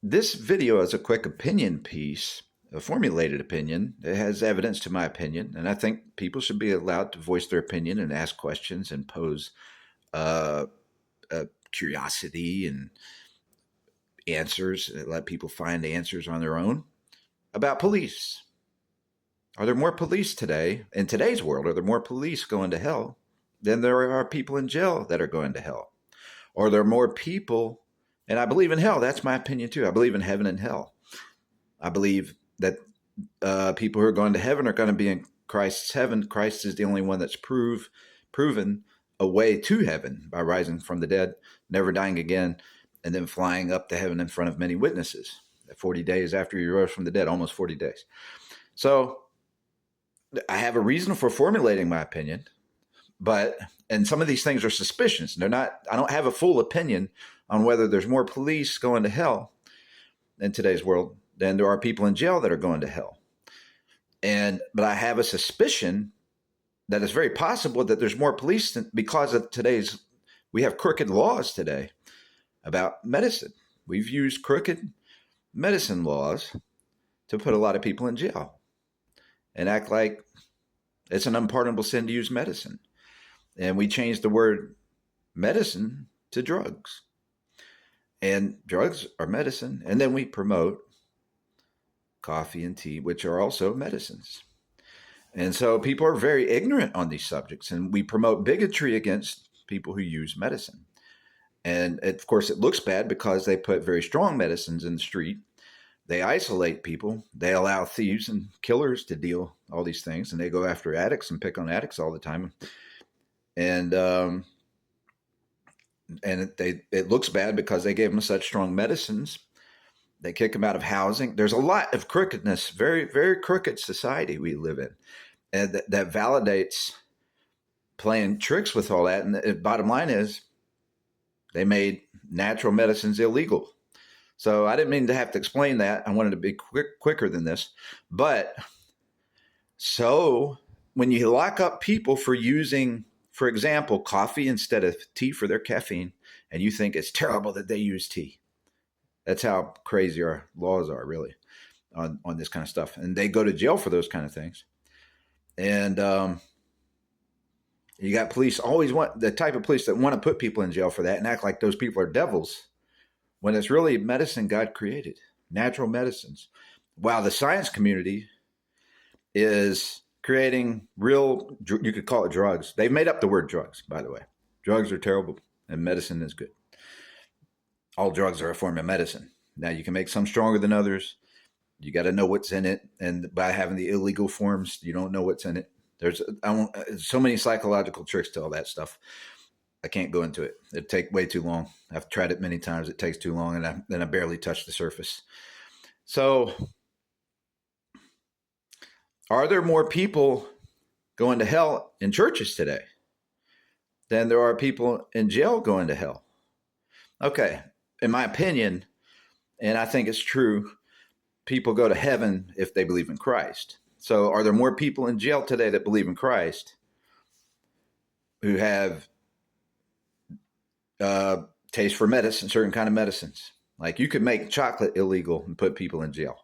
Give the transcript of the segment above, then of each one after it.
This video is a quick opinion piece, a formulated opinion. It has evidence to my opinion, and I think people should be allowed to voice their opinion and ask questions and pose uh, curiosity and answers, let people find answers on their own about police. Are there more police today, in today's world, are there more police going to hell than there are people in jail that are going to hell? Are there more people, and I believe in hell, that's my opinion too. I believe in heaven and hell. I believe that people who are going to heaven are going to be in Christ's heaven. Christ is the only one that's proven a way to heaven by rising from the dead, never dying again, and then flying up to heaven in front of many witnesses 40 days after he rose from the dead, almost 40 days. So I have a reason for formulating my opinion, and some of these things are suspicions. They're not, I don't have a full opinion on whether there's more police going to hell in today's world than there are people in jail that are going to hell. But I have a suspicion that it's very possible that there's more police because of we have crooked laws today about medicine. We've used crooked medicine laws to put a lot of people in jail and act like it's an unpardonable sin to use medicine. And we changed the word medicine to drugs. And drugs are medicine. And then we promote coffee and tea, which are also medicines. And so people are very ignorant on these subjects. And we promote bigotry against people who use medicine. And of course, it looks bad because they put very strong medicines in the street. They isolate people. They allow thieves and killers to deal all these things. And they go after addicts and pick on addicts all the time. And it looks bad because they gave them such strong medicines. They kick them out of housing. There's a lot of crookedness, very, very crooked society we live in. And that validates playing tricks with all that. And the bottom line is they made natural medicines illegal. So I didn't mean to have to explain that. I wanted to be quicker than this. But so when you lock up people for using, for example, coffee instead of tea for their caffeine, and you think it's terrible that they use tea. That's how crazy our laws are, really, on this kind of stuff. And they go to jail for those kind of things. And you got police always want the type of police that want to put people in jail for that and act like those people are devils when it's really medicine God created, natural medicines. While the science community is creating real, you could call it drugs. They've made up the word drugs, by the way. Drugs are terrible and medicine is good. All drugs are a form of medicine. Now, you can make some stronger than others. You got to know what's in it. And by having the illegal forms, you don't know what's in it. There's so many psychological tricks to all that stuff. I can't go into it. It'd take way too long. I've tried it many times. It takes too long, and then I barely touch the surface. So are there more people going to hell in churches today than there are people in jail going to hell? Okay, in my opinion, and I think it's true, people go to heaven if they believe in Christ. So are there more people in jail today that believe in Christ who have taste for medicine, certain kind of medicines? Like you could make chocolate illegal and put people in jail.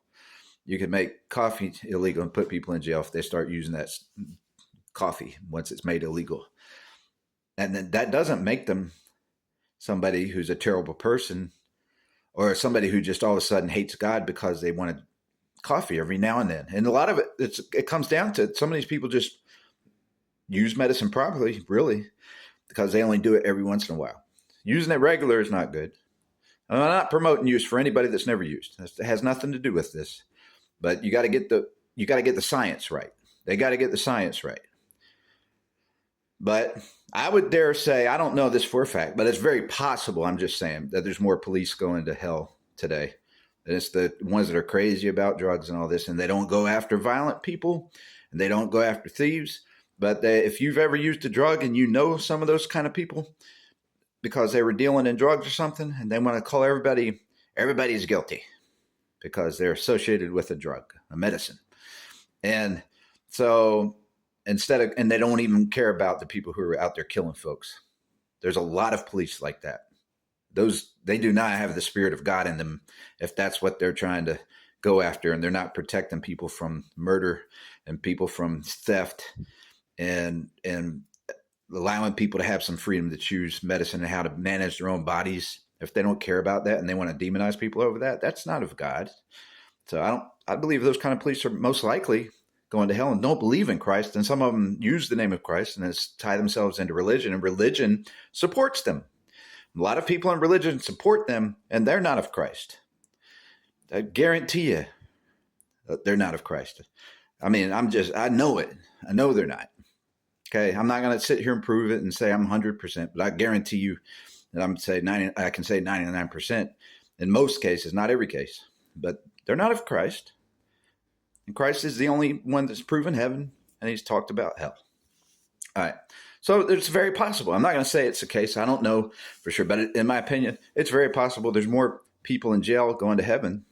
You could make coffee illegal and put people in jail if they start using that coffee once it's made illegal. And then that doesn't make them somebody who's a terrible person or somebody who just all of a sudden hates God because they wanted coffee every now and then. And a lot of it comes down to some of these people just use medicine properly, really, because they only do it every once in a while. Using it regular is not good. I'm not promoting use for anybody that's never used. It has nothing to do with this. But you got to get the science right. They got to get the science right. But I would dare say, I don't know this for a fact, but it's very possible, I'm just saying, that there's more police going to hell today. And it's the ones that are crazy about drugs and all this, and they don't go after violent people, and they don't go after thieves. But if you've ever used a drug and you know some of those kind of people because they were dealing in drugs or something, and they want to call everybody's guilty because they're associated with a drug, a medicine. And so and they don't even care about the people who are out there killing folks. There's a lot of police like that. they do not have the Spirit of God in them if that's what they're trying to go after, and they're not protecting people from murder and people from theft and allowing people to have some freedom to choose medicine and how to manage their own bodies. If they don't care about that and they want to demonize people over that, that's not of God. So I believe those kind of police are most likely going to hell and don't believe in Christ. And some of them use the name of Christ and tie themselves into religion, and religion supports them. A lot of people in religion support them, and they're not of Christ. I guarantee you they're not of Christ. I mean, I know it. I know they're not. Okay. I'm not going to sit here and prove it and say I'm 100%, but I guarantee you that I can say 99% in most cases, not every case, but they're not of Christ. And Christ is the only one that's proven heaven, and he's talked about hell. All right. So it's very possible. I'm not going to say it's the case. I don't know for sure, but in my opinion, it's very possible there's more people in jail going to heaven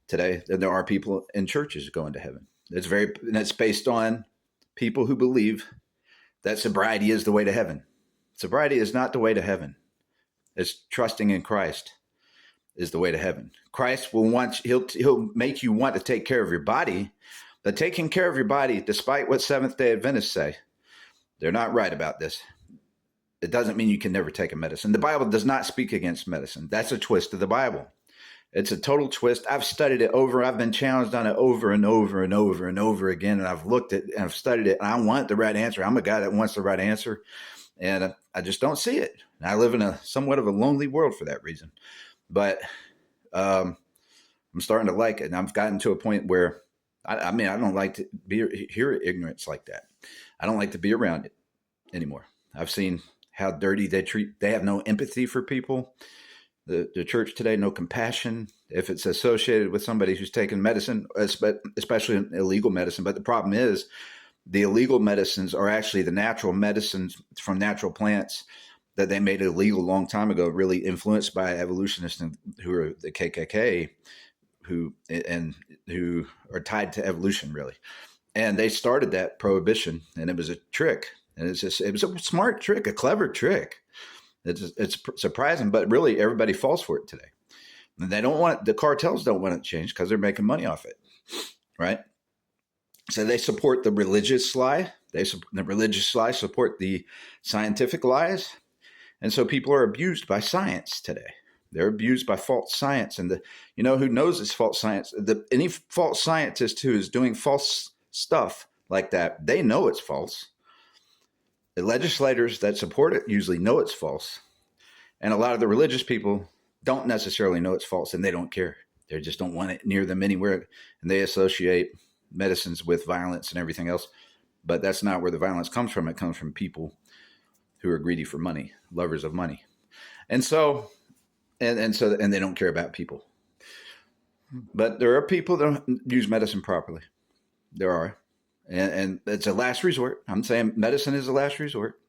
today than there are people in churches going to heaven. And it's based on people who believe that sobriety is the way to heaven. Sobriety is not the way to heaven. It's trusting in Christ is the way to heaven. Christ he'll make you want to take care of your body, but taking care of your body, despite what Seventh-day Adventists say, they're not right about this. It doesn't mean you can never take a medicine. The Bible does not speak against medicine. That's a twist of the Bible. It's a total twist. I've studied it I've been challenged on it over and over and over and over again. And I've looked at and I've studied it, and I want the right answer. I'm a guy that wants the right answer, and I just don't see it. And I live in somewhat of a lonely world for that reason. But I'm starting to like it. And I've gotten to a point where, I don't like to hear ignorance like that. I don't like to be around it anymore. I've seen how dirty they have no empathy for people. The church today, no compassion if it's associated with somebody who's taken medicine, especially illegal medicine. But the problem is the illegal medicines are actually the natural medicines from natural plants that they made illegal a long time ago, really influenced by evolutionists who are the KKK, who are tied to evolution, really. And they started that prohibition, and it was a trick. And it was a smart trick, a clever trick. It's surprising, but really everybody falls for it today. And the cartels don't want it changed because they're making money off it, right? So they support the religious lie. The religious lie support the scientific lies. And so people are abused by science today. They're abused by false science. And who knows it's false science? Any false scientist who is doing false stuff like that, they know it's false. The legislators that support it usually know it's false. And a lot of the religious people don't necessarily know it's false, and they don't care. They just don't want it near them anywhere. And they associate medicines with violence and everything else. But that's not where the violence comes from. It comes from people who are greedy for money, lovers of money. And so they don't care about people. But there are people that use medicine properly. There are. And it's a last resort. I'm saying medicine is a last resort.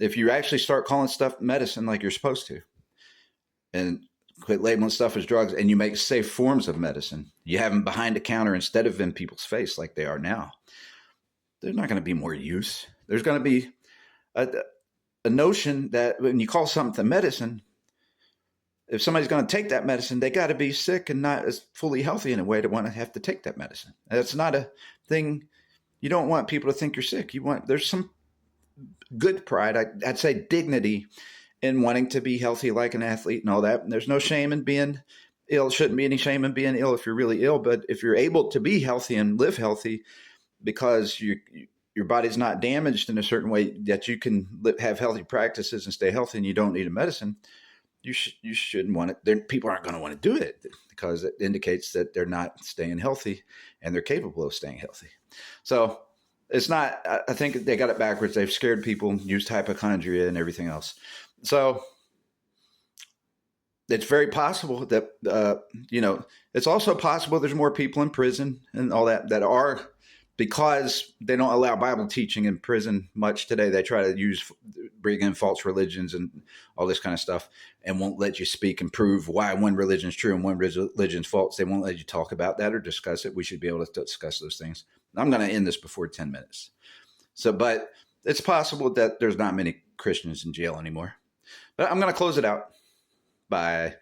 If you actually start calling stuff medicine like you're supposed to, and quit labeling stuff as drugs, and you make safe forms of medicine, you have them behind the counter instead of in people's face like they are now, there's not going to be more use. There's going to be a notion that when you call something medicine, if somebody's going to take that medicine, they got to be sick and not as fully healthy in a way to want to have to take that medicine. That's not a thing. You don't want people to think you're sick. There's some good pride, I'd say dignity, in wanting to be healthy like an athlete and all that. And there's no shame in being ill. Shouldn't be any shame in being ill if you're really ill. But if you're able to be healthy and live healthy because your body's not damaged in a certain way that you can have healthy practices and stay healthy, and you don't need a medicine, you shouldn't want it. People aren't going to want to do it because it indicates that they're not staying healthy and they're capable of staying healthy. So it's not, I think they got it backwards. They've scared people, used hypochondria and everything else. So it's very possible that, it's also possible there's more people in prison and all that are, because they don't allow Bible teaching in prison much today. They try to bring in false religions and all this kind of stuff, and won't let you speak and prove why one religion is true and one religion is false. They won't let you talk about that or discuss it. We should be able to discuss those things. I'm going to end this before 10 minutes. But it's possible that there's not many Christians in jail anymore. But I'm going to close it out. Bye.